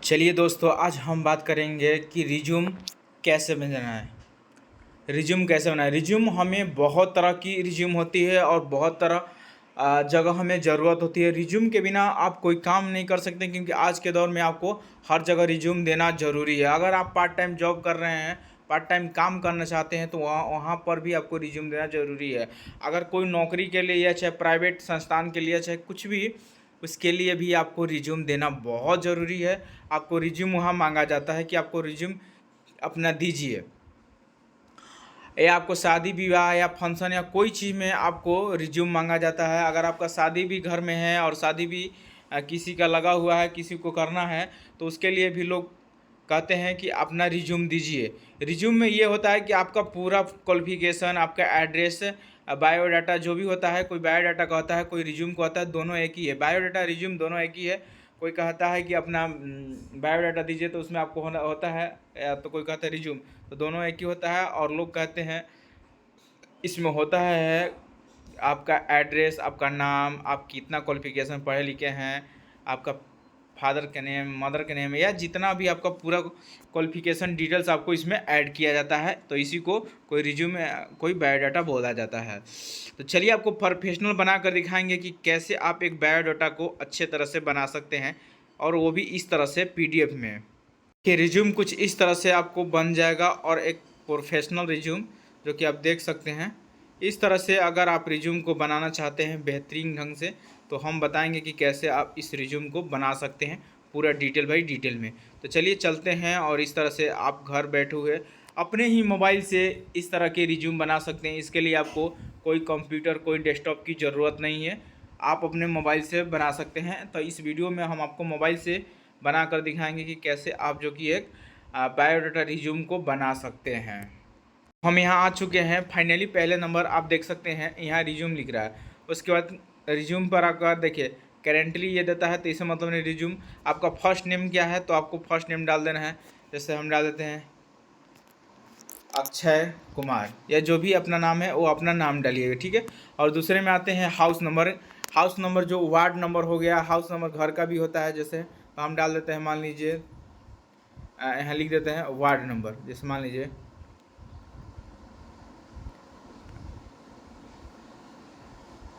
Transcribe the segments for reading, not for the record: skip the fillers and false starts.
चलिए दोस्तों, आज हम बात करेंगे कि रिज्यूम कैसे बनाना है। रिज्यूम कैसे बनाए। रिज्यूम हमें बहुत तरह की रिज्यूम होती है और बहुत तरह जगह हमें ज़रूरत होती है। रिज्यूम के बिना आप कोई काम नहीं कर सकते, क्योंकि आज के दौर में आपको हर जगह रिज्यूम देना ज़रूरी है। अगर आप पार्ट टाइम जॉब कर रहे हैं, पार्ट टाइम काम करना चाहते हैं, तो वहाँ वहाँ पर भी आपको रिज्यूम देना ज़रूरी है। अगर कोई नौकरी के लिए या चाहे प्राइवेट संस्थान के लिए, चाहे कुछ भी, उसके लिए भी आपको रिज्यूम देना बहुत ज़रूरी है। आपको रिज्यूम वहाँ मांगा जाता है कि आपको रिज्यूम अपना दीजिए। या आपको शादी विवाह या फंक्शन या कोई चीज़ में आपको रिज्यूम मांगा जाता है। अगर आपका शादी भी घर में है और शादी भी किसी का लगा हुआ है, किसी को करना है, तो उसके लिए भी लोग कहते हैं कि अपना रिज्यूम दीजिए। रिज्यूम में ये होता है कि आपका पूरा क्वालिफिकेशन, आपका एड्रेस, बायोडाटा जो भी होता है। कोई बायोडाटा का होता है, कोई रिज्यूम का होता है, दोनों एक ही है। बायोडाटा रिज्यूम दोनों एक ही है। कोई कहता है कि अपना बायोडाटा दीजिए, तो उसमें आपको होता है, या तो कोई कहता है रिज्यूम, तो दोनों एक ही होता है। और लोग कहते हैं इसमें होता है आपका एड्रेस, आपका नाम, आप कितना क्वालिफिकेशन पढ़े लिखे हैं, आपका फादर का नेम, मदर का नेम, या जितना भी आपका पूरा क्वालिफिकेशन डिटेल्स आपको इसमें ऐड किया जाता है। तो इसी को कोई रिज्यूम, कोई बायोडाटा बोला जाता है। तो चलिए आपको प्रोफेशनल बना कर दिखाएंगे कि कैसे आप एक बायोडाटा को अच्छे तरह से बना सकते हैं, और वो भी इस तरह से PDF में। कि रिज्यूम कुछ इस तरह से आपको बन जाएगा, और एक प्रोफेशनल रिज्यूम जो कि आप देख सकते हैं। इस तरह से अगर आप रिज्यूम को बनाना चाहते हैं बेहतरीन ढंग से, तो हम बताएंगे कि कैसे आप इस रिज्यूम को बना सकते हैं पूरा डिटेल बाई डिटेल में। तो चलिए चलते हैं, और इस तरह से आप घर बैठे हुए अपने ही मोबाइल से इस तरह के रिज्यूम बना सकते हैं। इसके लिए आपको कोई कंप्यूटर, कोई डेस्कटॉप की ज़रूरत नहीं है, आप अपने मोबाइल से बना सकते हैं। तो इस वीडियो में हम आपको मोबाइल से बना कर दिखाएंगे कि कैसे आप जो कि एक बायोडाटा रिज्यूम को बना सकते हैं। हम यहाँ आ चुके हैं फाइनली। पहले नंबर आप देख सकते हैं, यहाँ रिज्यूम लिख रहा है। उसके बाद रिज्यूम पर आकर देखिए करेंटली ये देता है, तो इसे मतलब नहीं। रिज्यूम आपका फर्स्ट नेम क्या है, तो आपको फर्स्ट नेम डाल देना है। जैसे हम डाल देते हैं अक्षय कुमार, या जो भी अपना नाम है वो अपना नाम डालिएगा, ठीक है। और दूसरे में आते हैं हाउस नंबर। हाउस नंबर जो वार्ड नंबर हो गया, हाउस नंबर घर का भी होता है। जैसे तो हम डाल देते हैं, मान लीजिए यहाँ लिख देते हैं वार्ड नंबर। जैसे मान लीजिए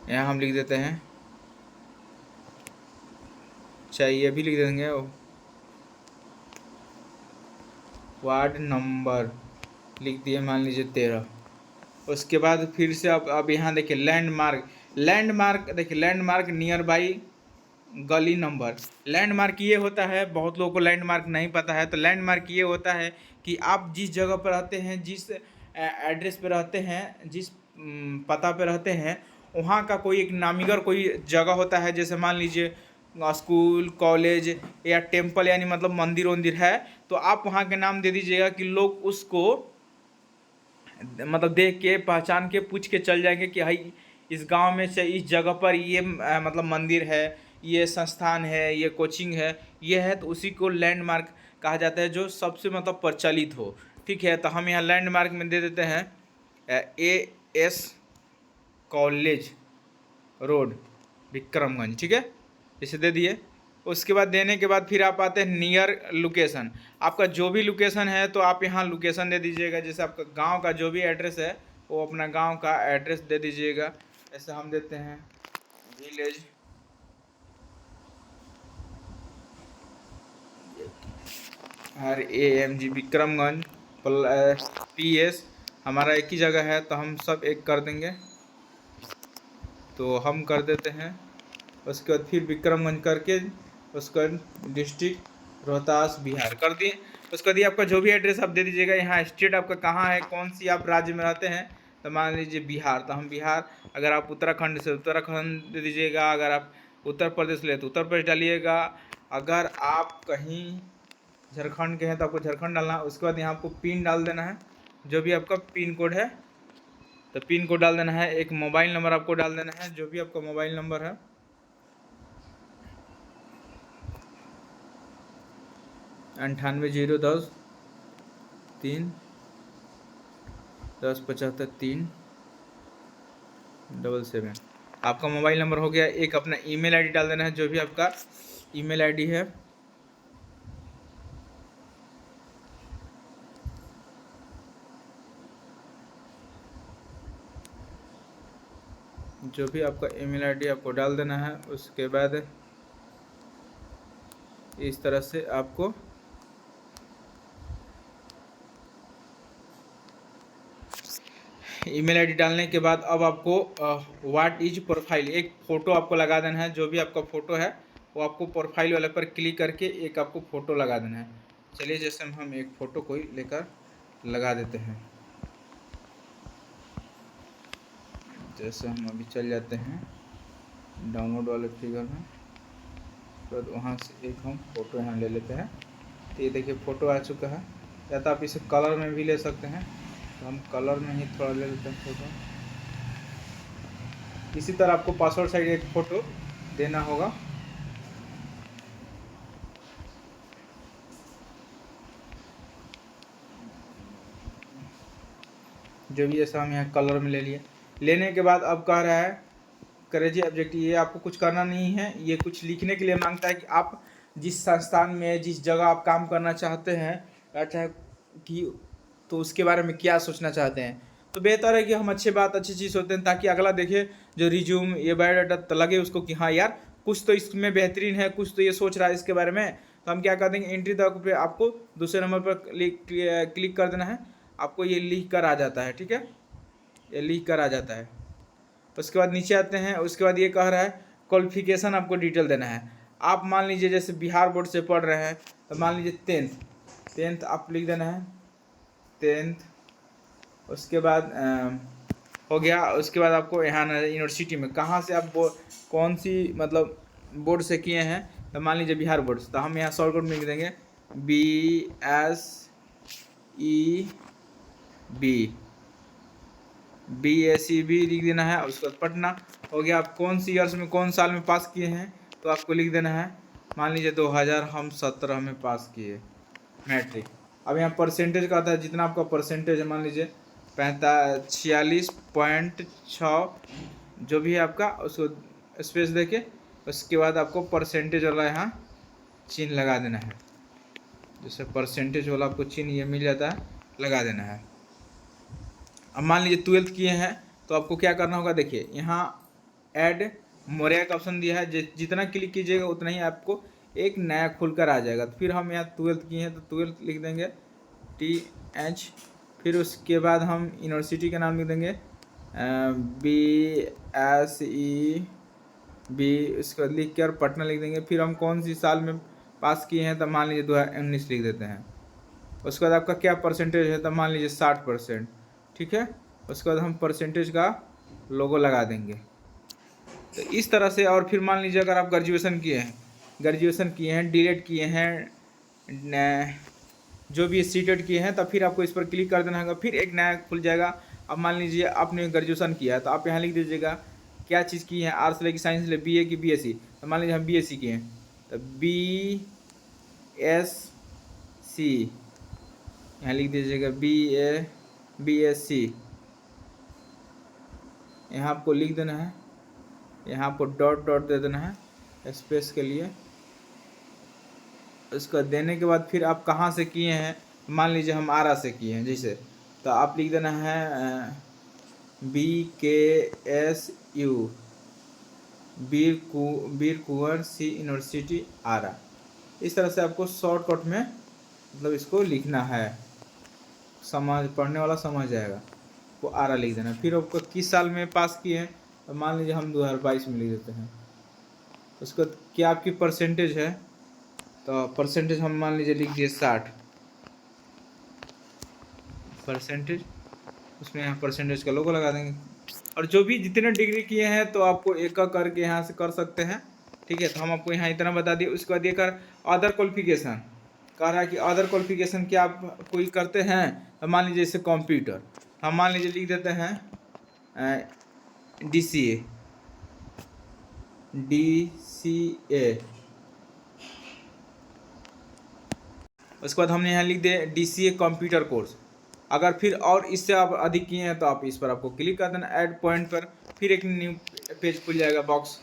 यहाँ हम लिख देते हैं, चाहिए ये भी लिख देंगे वार्ड नंबर, लिख दिए मान लीजिए 13। उसके बाद फिर से अब यहाँ देखिए लैंडमार्क। लैंडमार्क देखिए, लैंडमार्क नियर बाई गली नंबर। लैंडमार्क ये होता है, बहुत लोगों को लैंडमार्क नहीं पता है। तो लैंडमार्क ये होता है कि आप जिस जगह पर रहते हैं, जिस एड्रेस पे रहते हैं, जिस पता पे रहते हैं, वहाँ का कोई एक नामीगर कोई जगह होता है। जैसे मान लीजिए स्कूल, कॉलेज या टेम्पल, यानी मतलब मंदिर वंदिर है, तो आप वहाँ के नाम दे दीजिएगा कि लोग उसको मतलब देख के, पहचान के, पूछ के चल जाएंगे कि भाई इस गांव में से इस जगह पर ये मतलब मंदिर है, ये संस्थान है, ये कोचिंग है, ये है। तो उसी को लैंडमार्क कहा जाता है, जो सबसे मतलब प्रचलित हो, ठीक है। तो हम यहाँ लैंडमार्क में दे देते हैं AS कॉलेज रोड विक्रमगंज, ठीक है। इसे दे दिए। उसके बाद देने के बाद फिर आप आते हैं नियर लोकेशन। आपका जो भी लोकेशन है, तो आप यहाँ लोकेशन दे दीजिएगा। जैसे आपका गांव का जो भी एड्रेस है, वो अपना गांव का एड्रेस दे दीजिएगा। ऐसे हम देते हैं विलेज RAMG विक्रमगंज PS, हमारा एक ही जगह है, तो हम सब एक कर देंगे। तो हम कर देते हैं। उसके बाद फिर विक्रमगंज करके उसका डिस्ट्रिक्ट रोहतास बिहार कर दिए। उसके बाद आपका जो भी एड्रेस आप दे दीजिएगा। यहाँ स्टेट आपका कहाँ है, कौन सी आप राज्य में रहते हैं, तो मान लीजिए बिहार, तो हम बिहार। अगर आप उत्तराखंड से उत्तराखंड दे दीजिएगा। अगर आप उत्तर प्रदेश ले तो उत्तर प्रदेश डालिएगा। अगर आप कहीं झारखंड के हैं तो आपको झारखंड डालना है। उसके बाद यहाँ आपको पिन डाल देना है, जो भी आपका पिन कोड है, तो पिन कोड डाल देना है। एक मोबाइल नंबर आपको डाल देना है, जो भी आपका मोबाइल नंबर है। 9803107537 आपका मोबाइल नंबर हो गया। एक अपना ईमेल आईडी डाल देना है, जो भी आपका ईमेल आईडी है। जो भी आपका ईमेल आईडी आपको डाल देना है। उसके बाद इस तरह से आपको ईमेल आईडी डालने के बाद अब आपको व्हाट इज प्रोफाइल एक फ़ोटो आपको लगा देना है। जो भी आपका फ़ोटो है वो आपको प्रोफाइल वाले पर क्लिक करके एक आपको फ़ोटो लगा देना है। चलिए जैसे हम एक फ़ोटो कोई लेकर लगा देते हैं। जैसे हम अभी चल जाते हैं डाउनलोड वाले फिगर में, तो वहाँ से एक हम फ़ोटो यहाँ ले लेते हैं। तो ये देखिए फ़ोटो आ चुका है। या तो आप इसे कलर में भी ले सकते हैं, तो हम कलर में ही थोड़ा ले लेते हैं फ़ोटो। इसी तरह आपको पासवर्ड साइड एक फ़ोटो देना होगा। जो भी ऐसा हम यहाँ कलर में ले लिए। लेने के बाद अब कह रहा है करेजी ऑब्जेक्टिव, ये आपको कुछ करना नहीं है, ये कुछ लिखने के लिए मांगता है कि आप जिस संस्थान में जिस जगह आप काम करना चाहते हैं या चाहे कि तो उसके बारे में क्या सोचना चाहते हैं। तो बेहतर है कि हम अच्छी चीज़ होते हैं ताकि अगला देखे जो रिज्यूम ये बायोडाटा तो लगे उसको कि हाँ यार कुछ तो इसमें बेहतरीन है, कुछ तो ये सोच रहा है इसके बारे में। तो हम क्या कर देंगे, एंट्री तक पे आपको दूसरे नंबर पर क्लिक कर देना है। आपको ये लिख कर आ जाता है, ठीक है, ये लिख कर आ जाता है। उसके बाद नीचे आते हैं। उसके बाद ये कह रहा है क्वालिफिकेशन आपको डिटेल देना है। आप मान लीजिए जैसे बिहार बोर्ड से पढ़ रहे हैं तो मान लीजिए टेंथ आप लिख देना है, टेंथ। उसके बाद हो गया। उसके बाद आपको यहाँ यूनिवर्सिटी में कहाँ से आप कौन सी मतलब बोर्ड से किए हैं, तो मान लीजिए बिहार बोर्ड से, तो हम यहाँ शॉर्टकट में लिख देंगे BSEB लिख देना है। उसके बाद पटना हो गया। आप कौन सी ईयर्स में कौन साल में पास किए हैं तो आपको लिख देना है। मान लीजिए 2017 में पास किए मैट्रिक। अब यहाँ परसेंटेज का आता है, जितना आपका परसेंटेज है मान लीजिए 46.6 जो भी है आपका, उसको स्पेस देके उसके बाद आपको परसेंटेज वाला यहाँ चिन्ह लगा देना है। जैसे परसेंटेज वाला आपको चिन्ह ये मिल जाता है, लगा देना है। अब मान लीजिए 12th किए हैं तो आपको क्या करना होगा, देखिए यहाँ ऐड मोरिया का ऑप्शन दिया है। जितना क्लिक कीजिएगा उतना ही आपको एक नया खुलकर आ जाएगा। तो फिर हम यहाँ 12th किए हैं तो 12th लिख देंगे TH। फिर उसके बाद हम यूनिवर्सिटी का नाम लिख देंगे BSEB। उसके बाद लिख कर पटना लिख देंगे। फिर हम कौन सी साल में पास किए हैं तो मान लीजिए 2019 लिख देते हैं। उसके बाद आपका क्या परसेंटेज है तो मान लीजिए 60%, ठीक है। उसके बाद हम परसेंटेज का लोगो लगा देंगे। तो इस तरह से। और फिर मान लीजिए अगर आप ग्रेजुएशन किए हैं डीएड किए हैं जो भी सीटेड किए हैं, तब फिर आपको इस पर क्लिक कर देना होगा। फिर एक नया खुल जाएगा। अब मान लीजिए आपने ग्रेजुएशन किया है तो आप यहाँ लिख दीजिएगा क्या चीज़ की है, आर्ट्स ले कि साइंस ले, BA की BSc। तो मान लीजिए हम BSc किए हैं तो BSc यहाँ लिख दीजिएगा BSc। यहाँ आपको लिख देना है, यहाँ आपको डॉट दे देना है स्पेस के लिए। उसको देने के बाद फिर आप कहाँ से किए हैं, मान लीजिए हम आरा से किए हैं जैसे, तो आप लिख देना है BKSU वीर कुंवर सी यूनिवर्सिटी आरा। इस तरह से आपको शॉर्टकट में मतलब इसको लिखना है, पढ़ने वाला समझ जाएगा। वो आरा लिख देना। फिर आपको किस साल में पास किए हैं तो मान लीजिए हम 2022 में लिख देते हैं। उसको क्या आपकी परसेंटेज है तो परसेंटेज हम मान लीजिए लिख दिए 60%। उसमें यहाँ परसेंटेज का लोगो लगा देंगे। और जो भी जितने डिग्री किए हैं तो आपको एक करके यहाँ से कर सकते हैं, ठीक है। तो हम आपको यहाँ इतना बता दिए। उसके बाद ये कर अदर क्वालिफिकेशन कह रहा है कि अदर क्वालिफिकेशन क्या आप कोई करते हैं तो मान लीजिए जैसे कंप्यूटर, हम मान लीजिए लिख देते हैं DCA। उसके बाद हमने यहाँ लिख दिया DCA कंप्यूटर कोर्स। अगर फिर और इससे आप अधिक किए हैं तो आप इस पर आपको क्लिक कर देना ऐड पॉइंट पर, फिर एक न्यू पेज खुल जाएगा बॉक्स।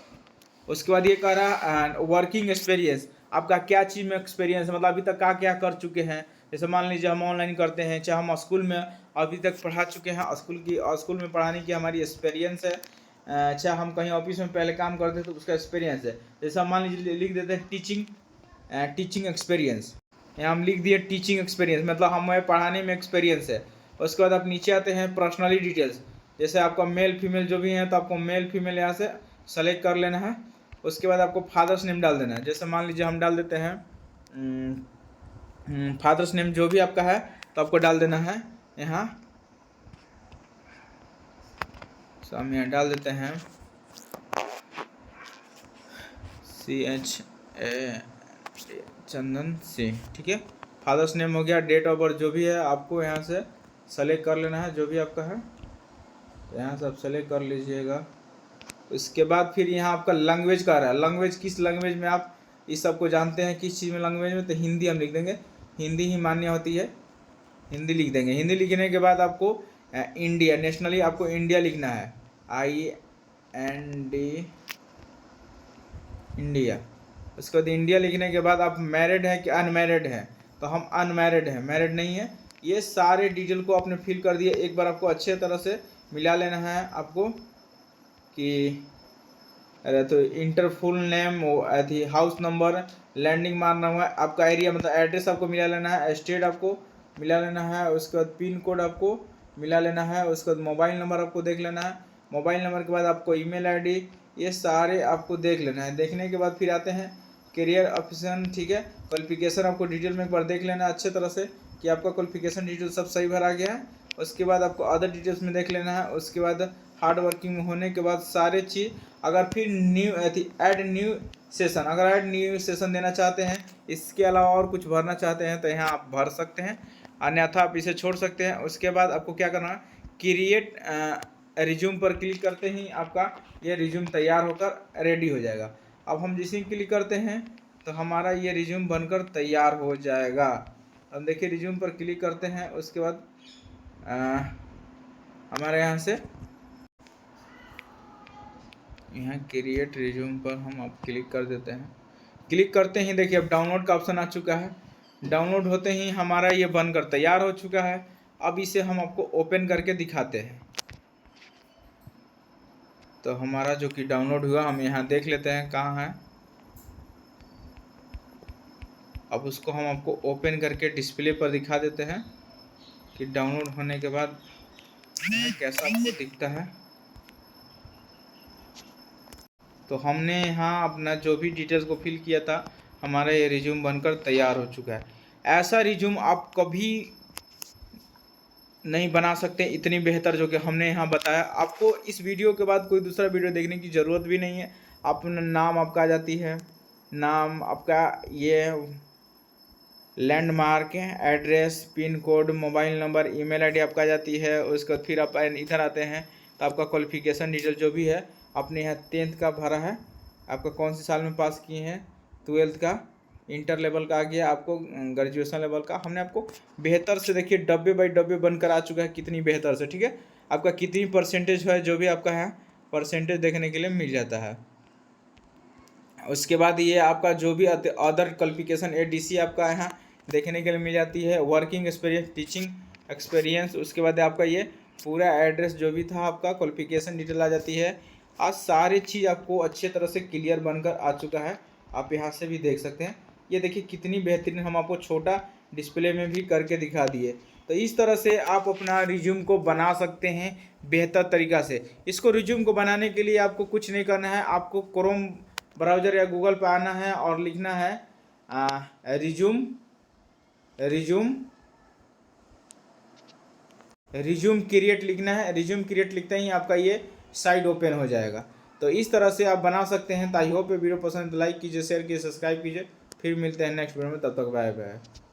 उसके बाद ये कह रहा है वर्किंग एक्सपीरियंस, आपका क्या चीज़ में एक्सपीरियंस मतलब अभी तक क्या कर चुके हैं। जैसे मान लीजिए हम ऑनलाइन करते हैं, चाहे हम स्कूल में अभी तक पढ़ा चुके हैं, स्कूल में पढ़ाने की हमारी एक्सपीरियंस है अच्छा हम कहीं ऑफिस में पहले काम करते तो उसका एक्सपीरियंस है। जैसे हम मान लीजिए लिख देते हैं टीचिंग एक्सपीरियंस। यहाँ हम लिख दिए टीचिंग एक्सपीरियंस, मतलब हमें पढ़ाने में एक्सपीरियंस है। उसके बाद आप नीचे आते हैं पर्सनली डिटेल्स, जैसे आपका मेल फीमेल जो भी है तो आपको मेल फीमेल यहाँ से सेलेक्ट कर लेना है। उसके बाद आपको फादर्स नेम डाल देना है। जैसे मान लीजिए हम डाल देते हैं फादर्स नेम जो भी आपका है तो आपको डाल देना है यहाँ। तो हम यहाँ डाल देते हैं CHA चंदन सिंह, ठीक है। फादर्स नेम हो गया, डेट ऑफ बर्थ जो भी है आपको यहाँ से सेलेक्ट कर लेना है, जो भी आपका है तो यहाँ से आप सेलेक्ट कर लीजिएगा। उसके बाद फिर यहाँ आपका लैंग्वेज का रहा है, लैंग्वेज किस लैंग्वेज में आप इस सबको जानते हैं, किस चीज़ में लैंग्वेज में, तो हिंदी हम लिख देंगे, हिंदी ही मान्य होती है, हिंदी लिख देंगे। हिंदी लिखने के बाद आपको इंडिया, नेशनली आपको इंडिया लिखना है, IND इंडिया। उसके बाद इंडिया लिखने के बाद आप मैरिड है कि अनमैरिड है, तो हम अनमैरिड हैं, मैरिड नहीं है। ये सारे डिटेल को आपने फिल कर दिए। एक बार आपको अच्छे तरह से मिला लेना है आपको कि अरे तो enter full name, house number, लैंडिंग मारना हुआ, आपका एरिया मतलब एड्रेस आपको मिला लेना है, स्टेट आपको मिला लेना है, उसके बाद पिन कोड आपको मिला लेना है, उसके बाद मोबाइल नंबर आपको देख लेना है, मोबाइल नंबर के बाद आपको ईमेल आईडी, ये सारे आपको देख लेना है। देखने के बाद फिर आते हैं करियर ऑप्शन, ठीक है। क्वालिफिकेशन आपको डिटेल में एक बार देख लेना है अच्छे तरह से कि आपका क्वालिफिकेशन डिटेल सब सही भरा गया है। उसके बाद आपको अदर डिटेल्स में देख लेना है। उसके बाद हार्ड वर्किंग होने के बाद सारे चीज़, अगर फिर ऐड न्यू सेशन, अगर ऐड न्यू सेशन देना चाहते हैं, इसके अलावा और कुछ भरना चाहते हैं तो यहाँ आप भर सकते हैं, अन्यथा आप इसे छोड़ सकते हैं। उसके बाद आपको क्या करना है, क्रिएट रिज्यूम पर क्लिक करते ही आपका ये रिज्यूम तैयार होकर रेडी हो जाएगा। अब हम जिसे क्लिक करते हैं तो हमारा ये रिज्यूम बनकर तैयार हो जाएगा। अब देखिए रिज्यूम पर क्लिक करते हैं, उसके बाद हमारे यहाँ से यहाँ क्रिएट रिज्यूम पर हम अब क्लिक कर देते हैं। क्लिक करते ही देखिए अब डाउनलोड का ऑप्शन आ चुका है। डाउनलोड होते ही हमारा ये बनकर तैयार हो चुका है। अब इसे हम आपको ओपन करके दिखाते हैं। तो हमारा जो कि डाउनलोड हुआ हम यहाँ देख लेते हैं कहाँ है। अब उसको हम आपको ओपन करके डिस्प्ले पर दिखा देते हैं कि डाउनलोड होने के बाद कैसा आपको दिखता है। तो हमने यहाँ अपना जो भी डिटेल्स को फिल किया था, हमारा ये रिज्यूम बनकर तैयार हो चुका है। ऐसा रिज्यूम आप कभी नहीं बना सकते इतनी बेहतर जो कि हमने यहाँ बताया। आपको इस वीडियो के बाद कोई दूसरा वीडियो देखने की ज़रूरत भी नहीं है। अपना नाम आपका आ जाती है, नाम आपका, ये landmark, address, pin code, mobile number, email ID आपका आ जाती है। उसके बाद फिर आप इधर आते हैं तो आपका क्वालिफिकेशन डिटेल जो भी है आपने यहाँ 10th का भरा है, आपका कौन से साल में पास किए हैं, 12th का, इंटर लेवल का आ गया, आपको ग्रेजुएशन लेवल का। हमने आपको बेहतर से देखिए डब्बे बाई डब्बे बनकर आ चुका है, कितनी बेहतर से, ठीक है। आपका कितनी परसेंटेज है जो भी आपका है परसेंटेज देखने के लिए मिल जाता है। उसके बाद ये आपका जो भी अदर क्वालिफिकेशन ADC आपका यहाँ देखने के लिए मिल जाती है, वर्किंग एक्सपीरियंस, टीचिंग एक्सपीरियंस। उसके बाद आपका ये पूरा एड्रेस जो भी था आपका क्वालिफिकेशन डिटेल आ जाती है। आज सारी चीज़ आपको अच्छे तरह से क्लियर बनकर आ चुका है। आप यहाँ से भी देख सकते हैं, ये देखिए कितनी बेहतरीन हम आपको छोटा डिस्प्ले में भी करके दिखा दिए। तो इस तरह से आप अपना रिज्यूम को बना सकते हैं बेहतर तरीक़ा से। इसको रिज्यूम को बनाने के लिए आपको कुछ नहीं करना है, आपको क्रोम ब्राउज़र या गूगल पर आना है और लिखना है रिज्यूम क्रिएट लिखना है। रिज्यूम क्रिएट लिखते ही आपका ये साइट ओपन हो जाएगा। तो इस तरह से आप बना सकते हैं। तो आई होप ये वीडियो पसंद, लाइक कीजिए, शेयर कीजिए, सब्सक्राइब कीजिए। फिर मिलते हैं नेक्स्ट वीडियो में, तब तक बाय बाय।